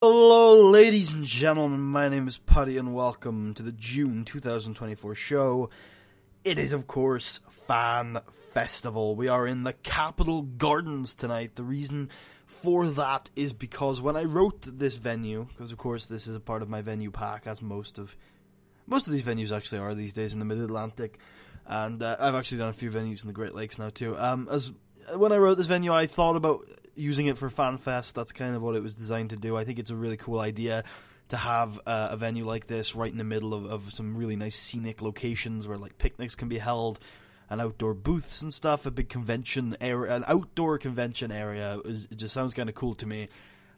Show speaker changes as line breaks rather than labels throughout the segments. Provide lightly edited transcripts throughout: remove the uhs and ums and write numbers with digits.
Hello, ladies and gentlemen, my name is Putty, and welcome to the June 2024 show. It is, of course, Fan Festival. We are in the Capitol Gardens tonight. The reason for that is because when I wrote this venue, because of course this is a part of my venue pack, as most of these venues actually are these days in the Mid-Atlantic, and I've actually done a few venues in the Great Lakes now too. When I wrote this venue, I thought about using it for FanFest. That's kind of what it was designed to do. I think it's a really cool idea to have a venue like this right in the middle of some really nice scenic locations where like picnics can be held and outdoor booths and stuff. A big convention area, an outdoor convention area. It just sounds kind of cool to me.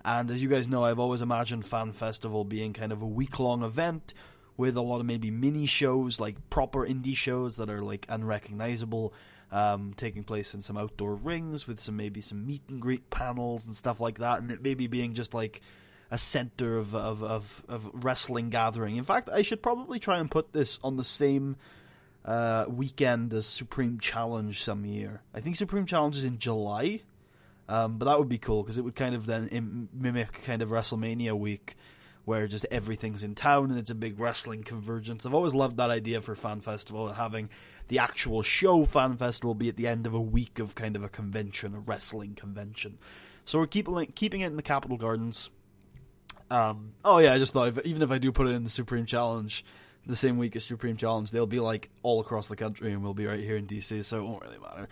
And as you guys know, I've always imagined Fan Festival being kind of a week-long event with a lot of maybe mini shows, like proper indie shows that are like unrecognizable, taking place in some outdoor rings with maybe some meet and greet panels and stuff like that, and it maybe being just like a center of wrestling gathering. In fact, I should probably try and put this on the same weekend as Supreme Challenge some year. I think Supreme Challenge is in July, but that would be cool because it would kind of then mimic kind of WrestleMania week, where just everything's in town and it's a big wrestling convergence. I've always loved that idea for Fan Festival, and having the actual show Fan Festival be at the end of a week of kind of a convention, a wrestling convention. So we're keeping it in the Capitol Gardens. I just thought even if I do put it in the Supreme Challenge the same week as Supreme Challenge, they'll be like all across the country and we'll be right here in DC, so it won't really matter.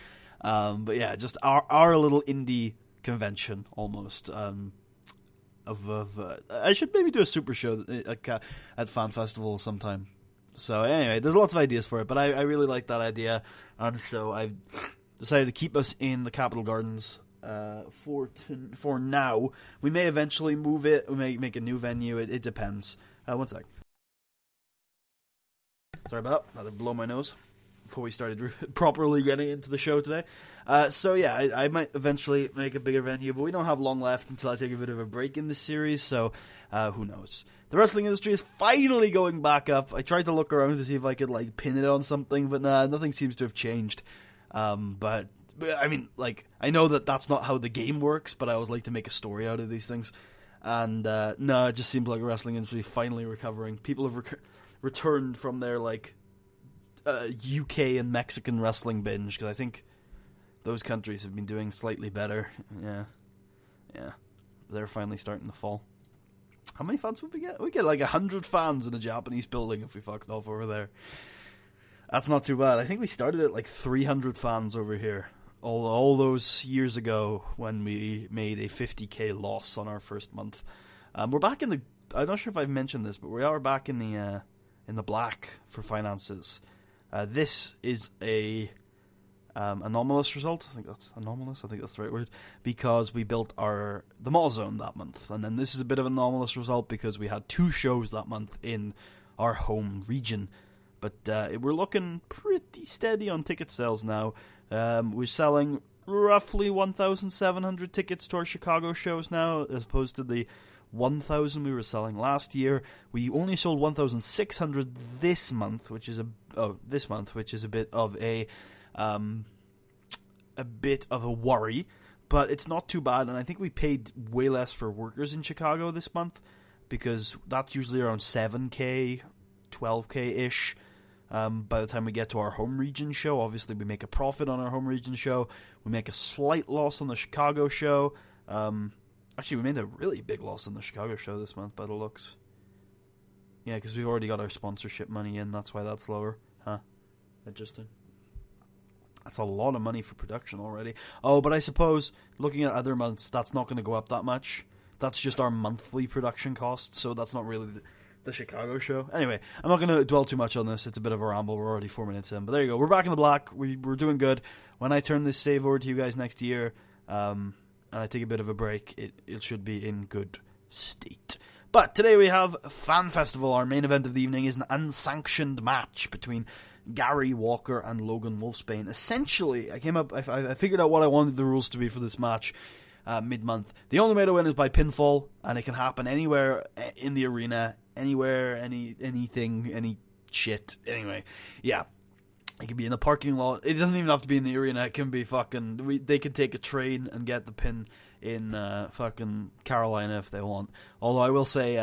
But yeah, just our little indie convention almost. I should maybe do a super show at Fan Festival sometime. So anyway, there's lots of ideas for it, but I really like that idea, and so I've decided to keep us in the Capitol Gardens for now. We may eventually move it. We may make a new venue. It depends. One sec. Sorry about that. I had to blow my nose before we started properly getting into the show today. I might eventually make a bigger venue, but we don't have long left until I take a bit of a break in this series, so who knows. The wrestling industry is finally going back up. I tried to look around to see if I could like pin it on something, but nothing seems to have changed. But I mean, like, I know that that's not how the game works, but I always like to make a story out of these things. And it just seems like the wrestling industry is finally recovering. People have returned from their like UK and Mexican wrestling binge, because I think those countries have been doing slightly better. Yeah, they're finally starting to fall. How many fans would we get? We get like 100 fans in a Japanese building if we fucked off over there. That's not too bad. I think we started at like 300 fans over here all those years ago when we made a 50k loss on our first month. We're back in the. I'm not sure if I've mentioned this, but we are back in the black for finances. This is a anomalous result. I think that's anomalous. I think that's the right word, because we built the mall zone that month, and then this is a bit of an anomalous result because we had 2 shows that month in our home region. But we're looking pretty steady on ticket sales now. We're selling roughly 1,700 tickets to our Chicago shows now, as opposed to the 1,000 we were selling last year. We only sold 1,600 this month, which is a bit of a worry, but it's not too bad. And I think we paid way less for workers in Chicago this month, because that's usually around 7k, 12k ish. By the time we get to our home region show, obviously we make a profit on our home region show. We make a slight loss on the Chicago show. Actually, we made a really big loss on the Chicago show this month by the looks. Yeah, because we've already got our sponsorship money in. That's why that's lower. Huh? Interesting. That's a lot of money for production already. Oh, but I suppose, looking at other months, that's not going to go up that much. That's just our monthly production costs, so that's not really the Chicago show. Anyway, I'm not going to dwell too much on this. It's a bit of a ramble. We're already 4 minutes in. But there you go. We're back in the black. We're doing good. When I turn this save over to you guys next year, and I take a bit of a break, it should be in good state. But today we have Fan Festival. Our main event of the evening is an unsanctioned match between Garry, Walker, and Logan Wolfsbane. Essentially, I figured out what I wanted the rules to be for this match mid-month. The only way to win is by pinfall, and it can happen anywhere in the arena, anywhere, anything, any shit. Anyway, yeah. It can be in a parking lot. It doesn't even have to be in the arena. It can be they can take a train and get the pin in fucking Carolina if they want. Although I will say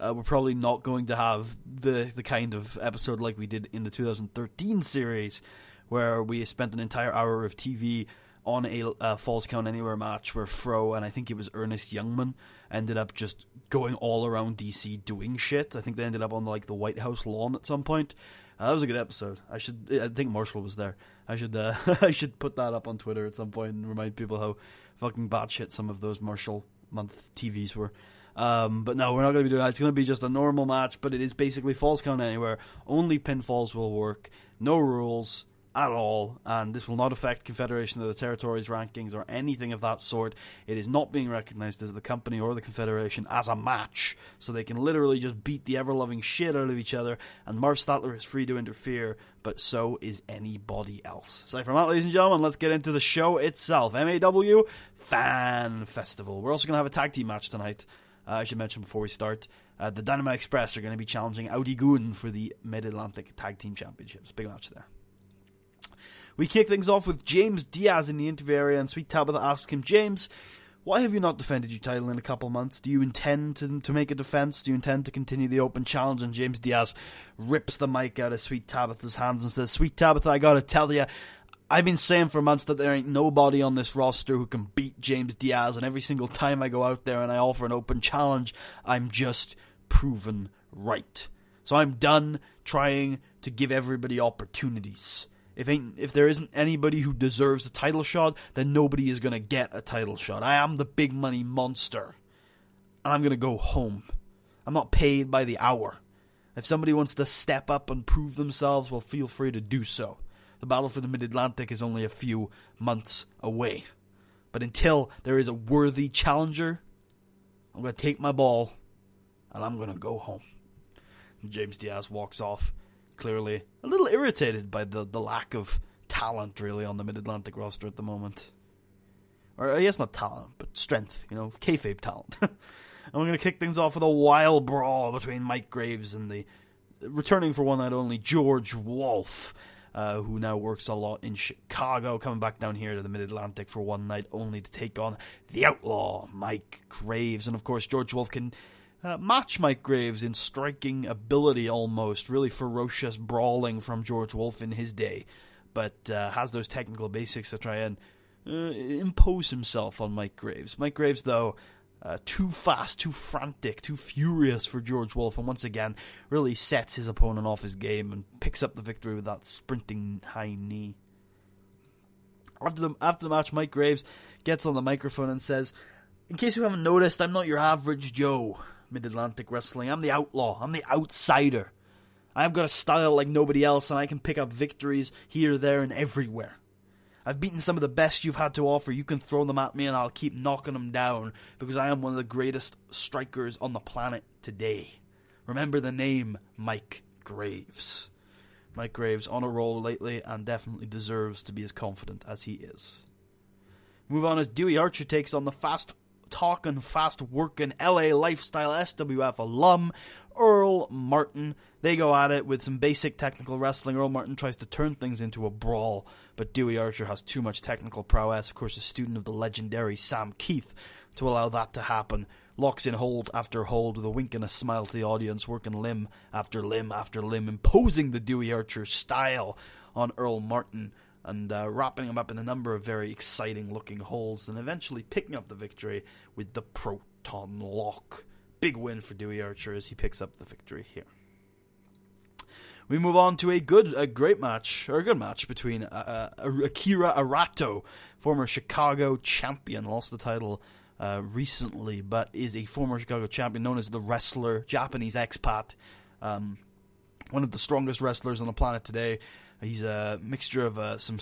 we're probably not going to have the kind of episode like we did in the 2013 series, where we spent an entire hour of TV on a Falls Count Anywhere match where Fro and I think it was Ernest Youngman ended up just going all around DC doing shit. I think they ended up on like the White House lawn at some point. That was a good episode. I think Marshall was there. I should put that up on Twitter at some point and remind people how fucking batshit some of those Marshall month TVs were. But no, we're not going to be doing that. It's going to be just a normal match, but it is basically Falls Count Anywhere. Only pinfalls will work. No rules at all, and this will not affect Confederation of the Territories rankings or anything of that sort. It is not being recognized as the company or the Confederation as a match, so they can literally just beat the ever-loving shit out of each other, and Marv Statler is free to interfere, but so is anybody else. Aside from that, ladies and gentlemen, let's get into the show itself. MAW Fan Festival. We're also going to have a tag team match tonight. I should mention before we start, the Dynamite Express are going to be challenging Audi Goon for the Mid-Atlantic Tag Team Championships. Big match there. We kick things off with James Diaz in the interview area, and Sweet Tabitha asks him, James, why have you not defended your title in a couple months? Do you intend to make a defense? Do you intend to continue the open challenge? And James Diaz rips the mic out of Sweet Tabitha's hands and says, Sweet Tabitha, I gotta tell you, I've been saying for months that there ain't nobody on this roster who can beat James Diaz, and every single time I go out there and I offer an open challenge, I'm just proven right. So I'm done trying to give everybody opportunities. If there isn't anybody who deserves a title shot, then nobody is going to get a title shot. I am the big money monster. And I'm going to go home. I'm not paid by the hour. If somebody wants to step up and prove themselves, well, feel free to do so. The battle for the Mid-Atlantic is only a few months away. But until there is a worthy challenger, I'm going to take my ball and I'm going to go home. And James Diaz walks off, clearly a little irritated by the lack of talent, really, on the Mid-Atlantic roster at the moment. Or, I guess not talent, but strength, kayfabe talent. And we're going to kick things off with a wild brawl between Mike Graves and the returning for one night only George Wolf, who now works a lot in Chicago, coming back down here to the Mid-Atlantic for one night only to take on the outlaw Mike Graves. And, of course, George Wolf can match Mike Graves in striking ability almost, really ferocious brawling from George Wolf in his day, but has those technical basics to try and impose himself on Mike Graves. Mike Graves, though, too fast, too frantic, too furious for George Wolf, and once again really sets his opponent off his game and picks up the victory with that sprinting high knee. After the match, Mike Graves gets on the microphone and says, in case you haven't noticed, I'm not your average Joe. Mid-Atlantic Wrestling. I'm the outlaw. I'm the outsider. I've got a style like nobody else, and I can pick up victories here, there, and everywhere. I've beaten some of the best you've had to offer. You can throw them at me, and I'll keep knocking them down, because I am one of the greatest strikers on the planet today. Remember the name, Mike Graves. Mike Graves on a roll lately, and definitely deserves to be as confident as he is. Move on as Dewey Archer takes on the fast-talking, fast-working LA Lifestyle SWF alum, Earl Martin. They go at it with some basic technical wrestling. Earl Martin tries to turn things into a brawl, but Dewey Archer has too much technical prowess, of course a student of the legendary Sam Keith, to allow that to happen. Locks in hold after hold with a wink and a smile to the audience, working limb after limb after limb, imposing the Dewey Archer style on Earl Martin, and wrapping him up in a number of very exciting looking holds, and eventually picking up the victory with the Proton Lock. Big win for Dewey Archer as he picks up the victory here. We move on to a good match between Akira Erato, former Chicago champion, lost the title recently, but is a former Chicago champion known as the Wrestler, Japanese expat, one of the strongest wrestlers on the planet today. He's a mixture of some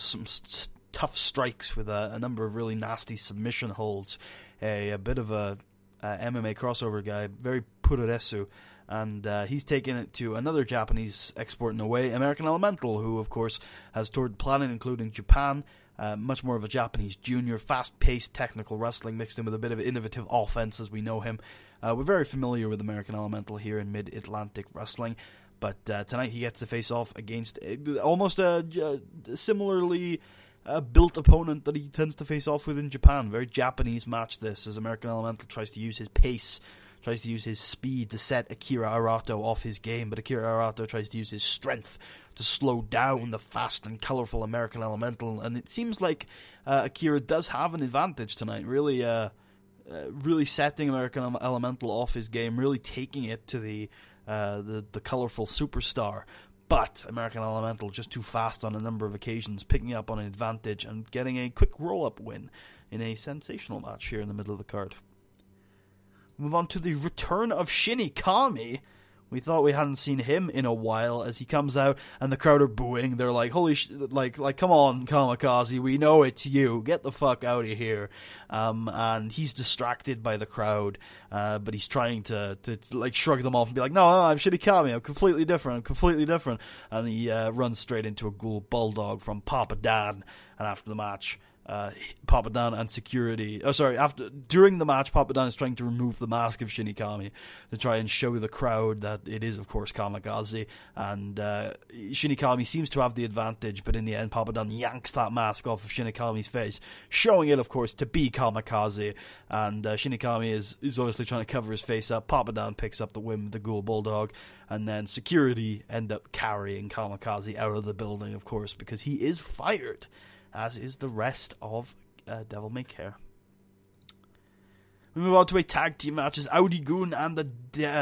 tough strikes with a number of really nasty submission holds, a bit of a MMA crossover guy, very puroresu, and he's taken it to another Japanese export in a way, American Elemental, who of course has toured the planet including Japan, much more of a Japanese junior, fast-paced technical wrestling mixed in with a bit of innovative offense as we know him. We're very familiar with American Elemental here in Mid-Atlantic Wrestling, but tonight he gets to face off against almost a similarly built opponent that he tends to face off with in Japan. Very Japanese match this, as American Elemental tries to use his pace, tries to use his speed to set Akira Erato off his game, but Akira Erato tries to use his strength to slow down the fast and colourful American Elemental, and it seems like Akira does have an advantage tonight, really setting American Elemental off his game, really taking it to the colourful superstar. But American Elemental just too fast on a number of occasions, picking up on an advantage and getting a quick roll-up win in a sensational match here in the middle of the card. Move on to the return of Shinikami. We thought we hadn't seen him in a while as he comes out and the crowd are booing. They're like, holy like come on, Kamikaze, we know it's you. Get the fuck out of here. And he's distracted by the crowd, but he's trying to like shrug them off and be like, no, I'm Shinikami, I'm completely different. And he runs straight into a ghoul bulldog from Papa Dan, and after the match, Papa Dan and security. During the match, Papa Dan is trying to remove the mask of Shinikami to try and show the crowd that it is, of course, Kamikaze. And Shinikami seems to have the advantage, but in the end, Papa Dan yanks that mask off of Shinikami's face, showing it, of course, to be Kamikaze. And Shinikami is obviously trying to cover his face up. Papa Dan picks up the win with the Ghoul Bulldog, and then security end up carrying Kamikaze out of the building, of course, because he is fired, as is the rest of Devil May Care. We move on to a tag team match as Audi Goon and the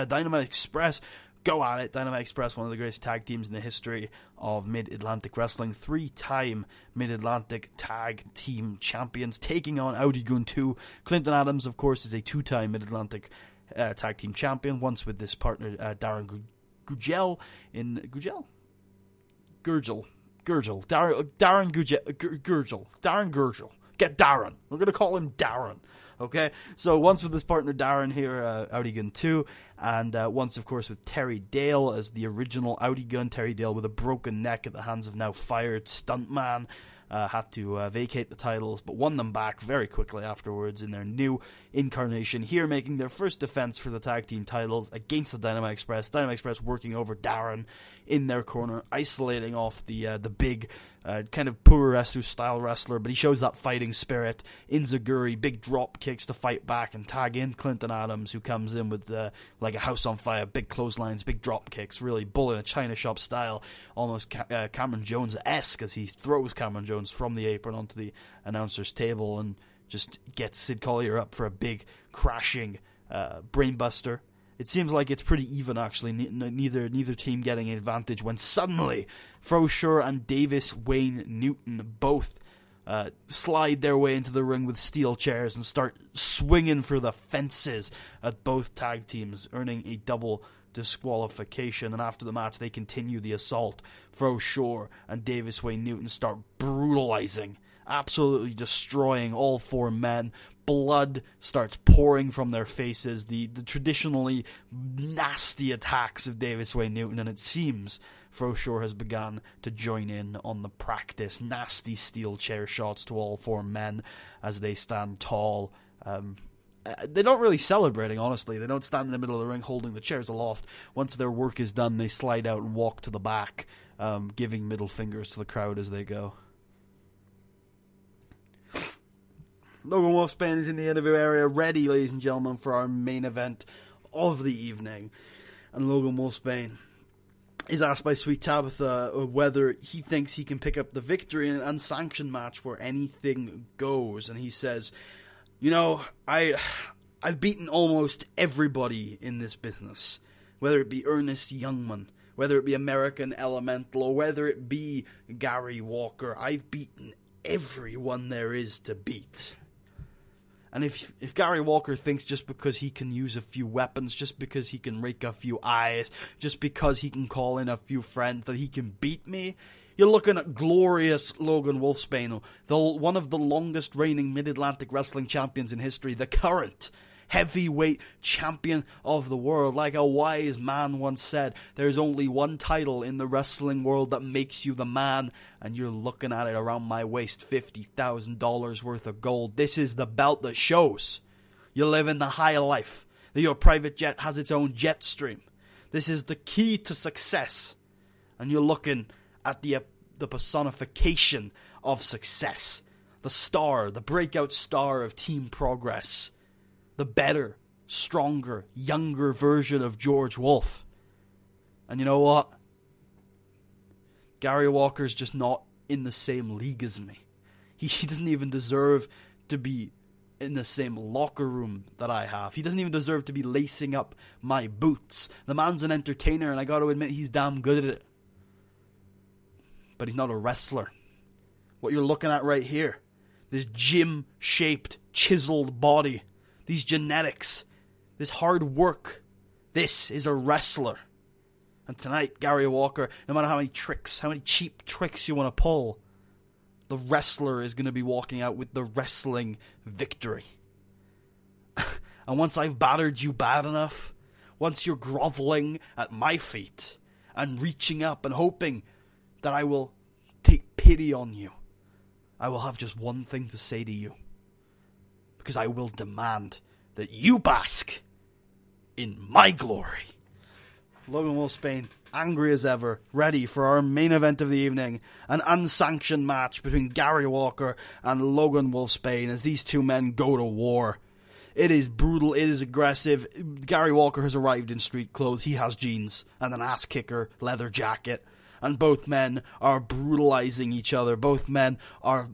Dynamite Express go at it. Dynamite Express, one of the greatest tag teams in the history of Mid-Atlantic Wrestling. 3-time Mid-Atlantic Tag Team Champions, taking on Audi Goon 2. Clinton Adams, of course, is a 2-time Mid-Atlantic Tag Team Champion, once with this partner, Darren Gurgel. Darren Gurgel. Get Darren. We're going to call him Darren. Okay? So once with his partner Darren here, Audi Gun 2, and once, of course, with Terry Dale as the original Audi Gun. Terry Dale with a broken neck at the hands of now fired Stuntman. Had to vacate the titles, but won them back very quickly afterwards in their new incarnation here, making their first defense for the tag team titles against the Dynamite Express. Dynamite Express working over Darren in their corner, isolating off the big kind of Puroresu style wrestler, but he shows that fighting spirit. Inzaguri, big drop kicks to fight back and tag in Clinton Adams, who comes in with like a house on fire, big clotheslines, big drop kicks, really bull in a china shop style, almost Cameron Jones-esque, as he throws Cameron Jones from the apron onto the announcer's table and just gets Sid Collier up for a big crashing brainbuster. It seems like it's pretty even, actually. Neither team getting an advantage when suddenly Frosure and Davis Wayne Newton both slide their way into the ring with steel chairs and start swinging for the fences at both tag teams, earning a double disqualification. And after the match, they continue the assault. Frosure and Davis Wayne Newton start brutalizing, absolutely destroying all four men. Blood starts pouring from their faces, the traditionally nasty attacks of Davis Wayne Newton, and it seems Frosure has begun to join in on the practice. Nasty steel chair shots to all four men as they stand tall. They're not really celebrating, honestly. They don't stand in the middle of the ring holding the chairs aloft. Once their work is done, they slide out and walk to the back, giving middle fingers to the crowd as they go. Logan Wolfsbane is in the interview area, ready, ladies and gentlemen, for our main event of the evening. And Logan Wolfsbane is asked by Sweet Tabitha whether he thinks he can pick up the victory in an unsanctioned match where anything goes. And he says, you know, I've beaten almost everybody in this business, whether it be Ernest Youngman, whether it be American Elemental, or whether it be Garry Walker. I've beaten everyone there is to beat. And if Garry Walker thinks just because he can use a few weapons, just because he can rake a few eyes, just because he can call in a few friends, that he can beat me, you're looking at glorious Logan Wolfsbane, one of the longest reigning Mid-Atlantic Wrestling champions in history, the current heavyweight champion of the world. Like a wise man once said, there's only one title in the wrestling world that makes you the man, and you're looking at it around my waist, $50,000 worth of gold. This is the belt that shows you live in the high life, that your private jet has its own jet stream. This is the key to success, and you're looking at the personification of success. The star, the breakout star of Team Progress. The better, stronger, younger version of George Wolf. And you know what? Garry Walker's just not in the same league as me. He doesn't even deserve to be in the same locker room that I have. He doesn't even deserve to be lacing up my boots. The man's an entertainer, and I gotta admit he's damn good at it. But he's not a wrestler. What you're looking at right here, this gym-shaped, chiseled body, these genetics, this hard work, this is a wrestler. And tonight, Garry Walker, no matter how many tricks, how many cheap tricks you want to pull, the wrestler is going to be walking out with the wrestling victory. And once I've battered you bad enough, once you're groveling at my feet and reaching up and hoping that I will take pity on you, I will have just one thing to say to you. Because I will demand that you bask in my glory. Logan Wolfsbane, angry as ever, ready for our main event of the evening, an unsanctioned match between Garry Walker and Logan Wolfsbane as these two men go to war. It is brutal, it is aggressive. Garry Walker has arrived in street clothes, he has jeans and an ass kicker, leather jacket, and both men are brutalizing each other. Both men are,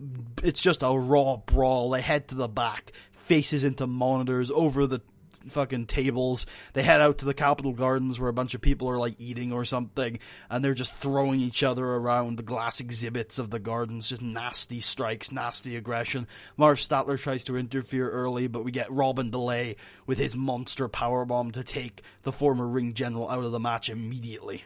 it's just a raw brawl. They head to the back, faces into monitors, over the fucking tables. They head out to the Capitol Gardens where a bunch of people are like eating or something, and they're just throwing each other around the glass exhibits of the gardens. Just nasty strikes, nasty aggression. Marv Statler tries to interfere early, but we get Robin DeLay with his monster powerbomb to take the former ring general out of the match immediately.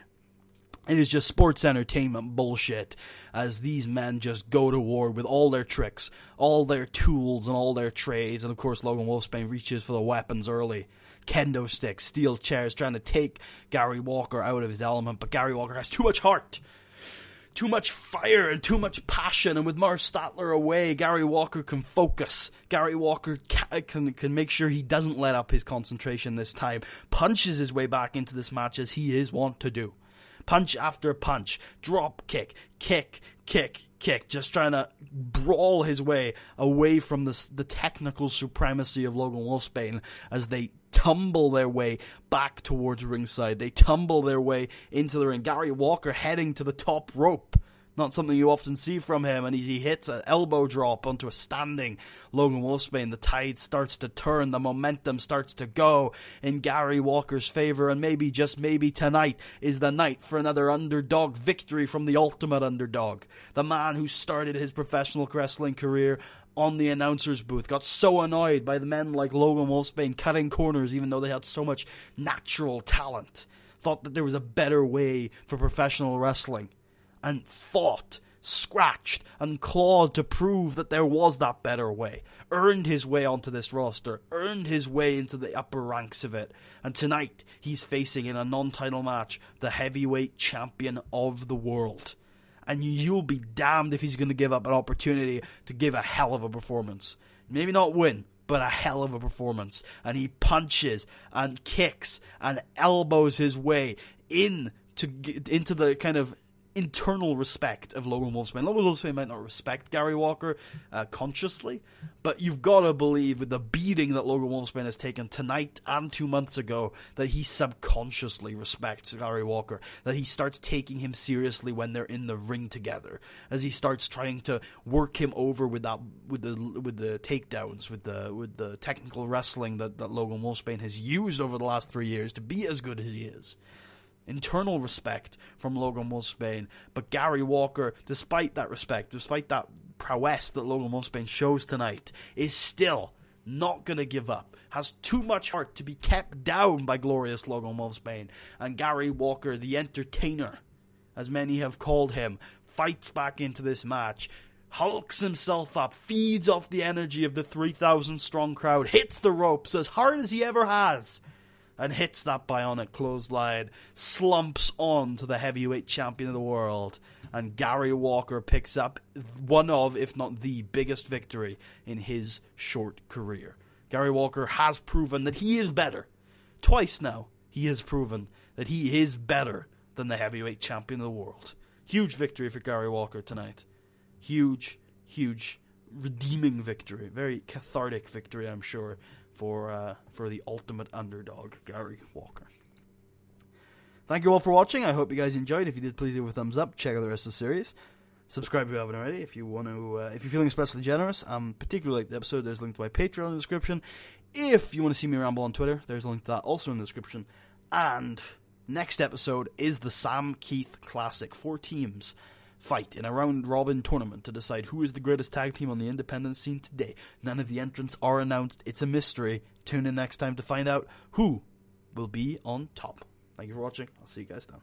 It is just sports entertainment bullshit as these men just go to war with all their tricks, all their tools, and all their trays. And of course, Logan Wolfsbane reaches for the weapons early. Kendo sticks, steel chairs, trying to take Garry Walker out of his element. But Garry Walker has too much heart, too much fire, and too much passion. And with Marv Statler away, Garry Walker can focus. Garry Walker can make sure he doesn't let up his concentration this time. Punches his way back into this match as he is wont to do. Punch after punch, drop kick, kick, just trying to brawl his way away from the technical supremacy of Logan Wolfsbane as they tumble their way back towards ringside. They tumble their way into the ring. Garry Walker heading to the top rope. Not something you often see from him, and as he hits an elbow drop onto a standing Logan Wolfsbane, the tide starts to turn, the momentum starts to go in Garry Walker's favor, and maybe, just maybe, tonight is the night for another underdog victory from the ultimate underdog. The man who started his professional wrestling career on the announcer's booth, got so annoyed by the men like Logan Wolfsbane cutting corners even though they had so much natural talent, thought that there was a better way for professional wrestling, and fought, scratched, and clawed to prove that there was that better way. Earned his way onto this roster, earned his way into the upper ranks of it. And tonight, he's facing in a non-title match the heavyweight champion of the world. And you'll be damned if he's going to give up an opportunity to give a hell of a performance. Maybe not win, but a hell of a performance. And he punches and kicks and elbows his way into the kind of internal respect of Logan Wolfsbane. Logan Wolfsbane might not respect Garry Walker consciously, but you've got to believe with the beating that Logan Wolfsbane has taken tonight and 2 months ago that he subconsciously respects Garry Walker, that he starts taking him seriously when they're in the ring together, as he starts trying to work him over with the takedowns, with the technical wrestling that Logan Wolfsbane has used over the last 3 years to be as good as he is. Internal respect from Logan Wolfsbane, but Garry Walker, despite that respect, despite that prowess that Logan Wolfsbane shows tonight, is still not going to give up, has too much heart to be kept down by glorious Logan Wolfsbane, and Garry Walker, the entertainer, as many have called him, fights back into this match, hulks himself up, feeds off the energy of the 3,000 strong crowd, hits the ropes as hard as he ever has, and hits that bionic clothesline, slumps on to the heavyweight champion of the world, and Garry Walker picks up one of, if not the biggest victory in his short career. Garry Walker has proven that he is better. Twice now, he has proven that he is better than the heavyweight champion of the world. Huge victory for Garry Walker tonight. Huge, huge redeeming victory, very cathartic victory, I'm sure, for the ultimate underdog, Garry Walker. Thank you all for watching. I hope you guys enjoyed. If you did, please leave a thumbs up. Check out the rest of the series. Subscribe if you haven't already. If you want to, if you're feeling especially generous, particularly like the episode, there's a link to my Patreon in the description. If you want to see me ramble on Twitter, there's a link to that also in the description. And next episode is the Sam Keith Classic. 4 teams fight in a round-robin tournament to decide who is the greatest tag team on the independent scene today. None of the entrants are announced. It's a mystery. Tune in next time to find out who will be on top. Thank you for watching. I'll see you guys then.